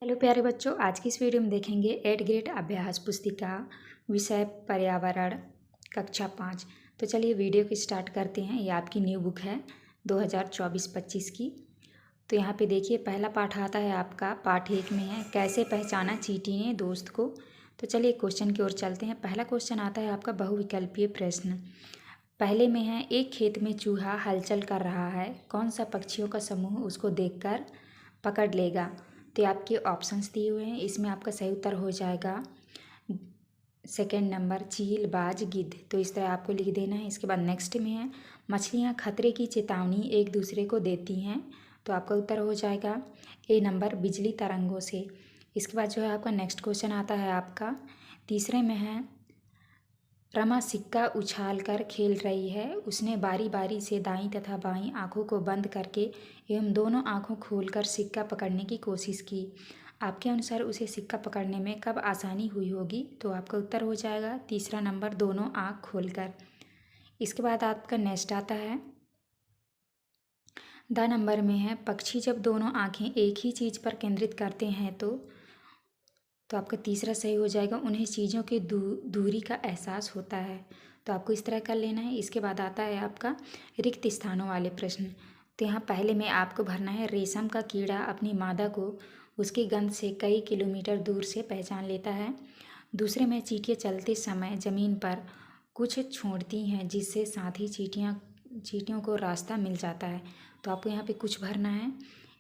Hello प्यारे बच्चों, आज की इस वीडियो में देखेंगे 8th ग्रेड अभ्यास पुस्तिका विषय पर्यावरण कक्षा 5। तो चलिए वीडियो की स्टार्ट करते हैं। ये आपकी न्यू बुक है 2024-25 की। तो यहाँ पे देखिए पहला पाठ आता है आपका, पाठ 1 में है कैसे पहचाना चींटी ने दोस्त को। तो चलिए क्वेश्चन की ओर चलते हैं। पहला क्वेश्चन आता है आपका बहुविकल्पीय प्रश्न। पहले में है, एक खेत में चूहा हलचल कर रहा है, कौन सा पक्षियों का समूह उसको देखकर पकड़ लेगा। तो ये आपके ऑप्शंस दिए हुए हैं, इसमें आपका सही उत्तर हो जाएगा सेकंड नंबर चील, बाज, गिद्ध। तो इस तरह आपको लिख देना है। इसके बाद नेक्स्ट में है, मछलियाँ खतरे की चेतावनी एक दूसरे को देती हैं। तो आपका उत्तर हो जाएगा ए नंबर बिजली तरंगों से। इसके बाद जो है आपका नेक्स्ट क्वेश्चन आता है आपका तीसरे में है, रमा सिक्का उछाल कर खेल रही है, उसने बारी बारी से दाईं तथा बाईं आंखों को बंद करके एवं दोनों आंखों खोलकर सिक्का पकड़ने की कोशिश की। आपके अनुसार उसे सिक्का पकड़ने में कब आसानी हुई होगी। तो आपका उत्तर हो जाएगा तीसरा नंबर दोनों आंख खोलकर। इसके बाद आपका नेक्स्ट आता है द नंबर में है, पक्षी जब दोनों आंखें एक ही चीज़ पर केंद्रित करते हैं तो आपका तीसरा सही हो जाएगा, उन्हें चीज़ों की दूरी का एहसास होता है। तो आपको इस तरह कर लेना है। इसके बाद आता है आपका रिक्त स्थानों वाले प्रश्न। तो यहाँ पहले में आपको भरना है, रेशम का कीड़ा अपनी मादा को उसकी गंध से कई किलोमीटर दूर से पहचान लेता है। दूसरे में, चींटियाँ चलते समय ज़मीन पर कुछ छोड़ती हैं जिससे साथी चींटियों को रास्ता मिल जाता है। तो आपको यहाँ पे कुछ भरना है।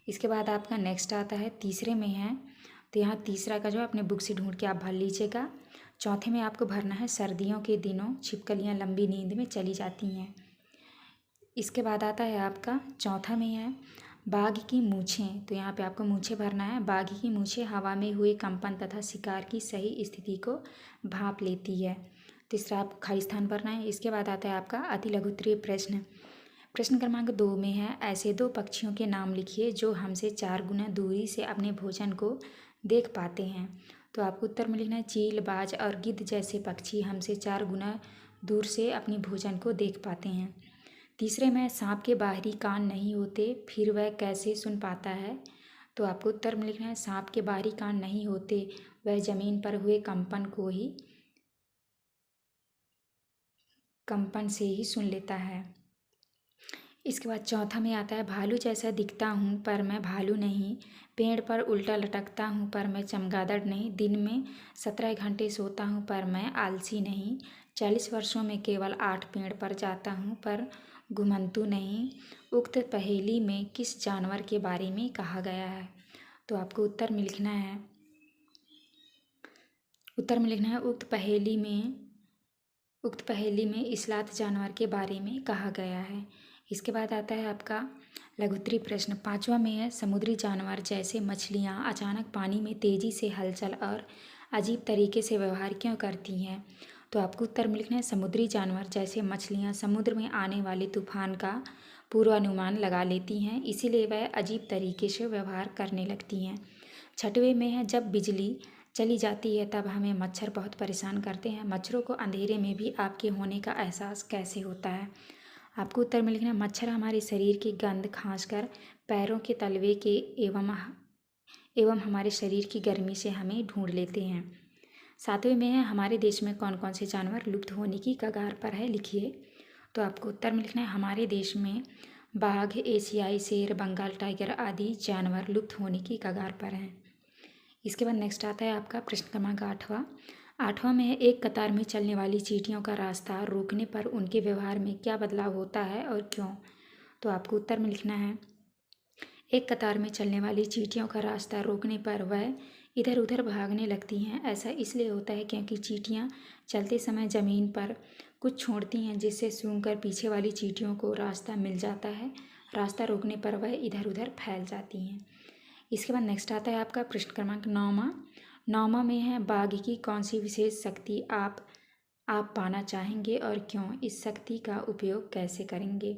इसके बाद आपका नेक्स्ट आता है तीसरे में है, तो यहाँ तीसरा का जो है अपने बुक से ढूंढ के आप भर लीजिएगा। चौथे में आपको भरना है, सर्दियों के दिनों छिपकलियाँ लंबी नींद में चली जाती हैं। इसके बाद आता है आपका चौथा में है, बाघ की मूछें। तो यहाँ पे आपको मूछें भरना है। बाघ की मूछें हवा में हुए कंपन तथा शिकार की सही स्थिति को भांप लेती है। तीसरा आप खाली स्थान भरना है। इसके बाद आता है आपका अति लघुत्तरीय प्रश्न। प्रश्न क्रमांक 2 में है, ऐसे दो पक्षियों के नाम लिखिए जो हमसे 4 गुना दूरी से अपने भोजन को देख पाते हैं। तो आपको उत्तर में लिखना है, चील, बाज और गिद्ध जैसे पक्षी हमसे 4 गुना दूर से अपने भोजन को देख पाते हैं। तीसरे में, सांप के बाहरी कान नहीं होते, फिर वह कैसे सुन पाता है। तो आपको उत्तर में लिखना है, सांप के बाहरी कान नहीं होते, वह जमीन पर हुए कंपन से ही सुन लेता है। इसके बाद चौथा में आता है, भालू जैसा दिखता हूँ पर मैं भालू नहीं, पेड़ पर उल्टा लटकता हूँ पर मैं चमगादड़ नहीं, दिन में 17 घंटे सोता हूँ पर मैं आलसी नहीं, 40 वर्षों में केवल 8 पेड़ पर जाता हूँ पर घुमंतू नहीं। उक्त पहेली में किस जानवर के बारे में कहा गया है। तो आपको उत्तर में लिखना है, उक्त पहेली में इस्लात जानवर के बारे में कहा गया है। इसके बाद आता है आपका लघुत्तरीय प्रश्न। पांचवा में है, समुद्री जानवर जैसे मछलियाँ अचानक पानी में तेजी से हलचल और अजीब तरीके से व्यवहार क्यों करती हैं। तो आपको उत्तर में लिखना है, समुद्री जानवर जैसे मछलियाँ समुद्र में आने वाले तूफान का पूर्वानुमान लगा लेती हैं, इसीलिए वह अजीब तरीके से व्यवहार करने लगती हैं। छठवें में है, जब बिजली चली जाती है तब हमें मच्छर बहुत परेशान करते हैं, मच्छरों को अंधेरे में भी आपके होने का एहसास कैसे होता है। आपको उत्तर में लिखना है, मच्छर हमारे शरीर की गंध खांसकर पैरों के तलवे के एवं हमारे शरीर की गर्मी से हमें ढूंढ लेते हैं। सातवें में है, हमारे देश में कौन कौन से जानवर लुप्त होने की कगार पर है, लिखिए। तो आपको उत्तर में लिखना है, हमारे देश में बाघ, एशियाई शेर, बंगाल टाइगर आदि जानवर लुप्त होने की कगार पर हैं। इसके बाद नेक्स्ट आता है आपका प्रश्न क्रमांक 8वां में है, एक कतार में चलने वाली चींटियों का रास्ता रोकने पर उनके व्यवहार में क्या बदलाव होता है और क्यों। तो आपको उत्तर में लिखना है, एक कतार में चलने वाली चींटियों का रास्ता रोकने पर वह इधर उधर भागने लगती हैं। ऐसा इसलिए होता है क्योंकि चींटियां चलते समय ज़मीन पर कुछ छोड़ती हैं जिससे सूंघकर पीछे वाली चींटियों को रास्ता मिल जाता है। रास्ता रोकने पर वह इधर उधर फैल जाती हैं। इसके बाद नेक्स्ट आता है आपका प्रश्न क्रमांक 9वां में है, बाघ की कौन सी विशेष शक्ति आप पाना चाहेंगे और क्यों, इस शक्ति का उपयोग कैसे करेंगे।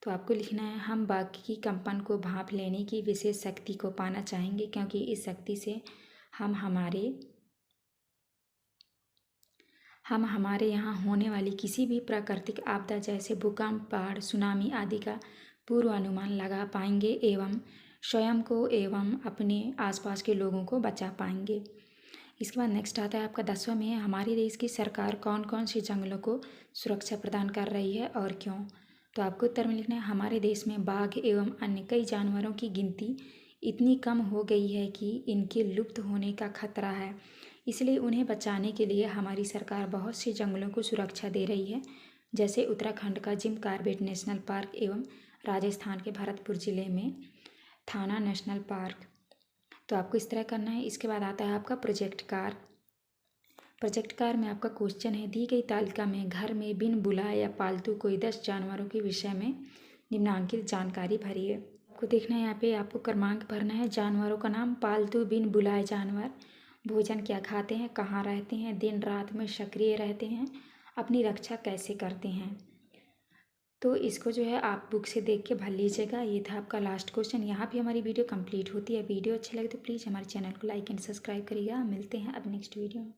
तो आपको लिखना है, हम बाघ की कंपन को भांप लेने की विशेष शक्ति को पाना चाहेंगे क्योंकि इस शक्ति से हम हमारे यहाँ होने वाली किसी भी प्राकृतिक आपदा जैसे भूकंप, बाढ़, सुनामी आदि का पूर्वानुमान लगा पाएंगे एवं स्वयं को एवं अपने आसपास के लोगों को बचा पाएंगे। इसके बाद नेक्स्ट आता है आपका 10वां में है, हमारे देश की सरकार कौन कौन से जंगलों को सुरक्षा प्रदान कर रही है और क्यों। तो आपको उत्तर में लिखना है, हमारे देश में बाघ एवं अन्य कई जानवरों की गिनती इतनी कम हो गई है कि इनके लुप्त होने का खतरा है, इसलिए उन्हें बचाने के लिए हमारी सरकार बहुत से जंगलों को सुरक्षा दे रही है, जैसे उत्तराखंड का जिम कॉर्बेट नेशनल पार्क एवं राजस्थान के भरतपुर ज़िले में थाना नेशनल पार्क। तो आपको इस तरह करना है। इसके बाद आता है आपका प्रोजेक्ट कार। प्रोजेक्ट कार में आपका क्वेश्चन है, दी गई तालिका में घर में बिन बुलाए या पालतू कोई 10 जानवरों के विषय में निम्नांकित जानकारी भरी है। आपको देखना है, यहाँ पे आपको क्रमांक भरना है। जानवरों का नाम, पालतू बिन बुलाए जानवर, भोजन क्या खाते हैं, कहाँ रहते हैं, दिन रात में सक्रिय रहते हैं, अपनी रक्षा कैसे करते हैं। तो इसको जो है आप बुक से देख के भर लीजिएगा। ये था आपका लास्ट क्वेश्चन। यहाँ भी हमारी वीडियो कंप्लीट होती है। वीडियो अच्छी लगे तो प्लीज़ हमारे चैनल को लाइक एंड सब्सक्राइब करिएगा। मिलते हैं अब नेक्स्ट वीडियो में।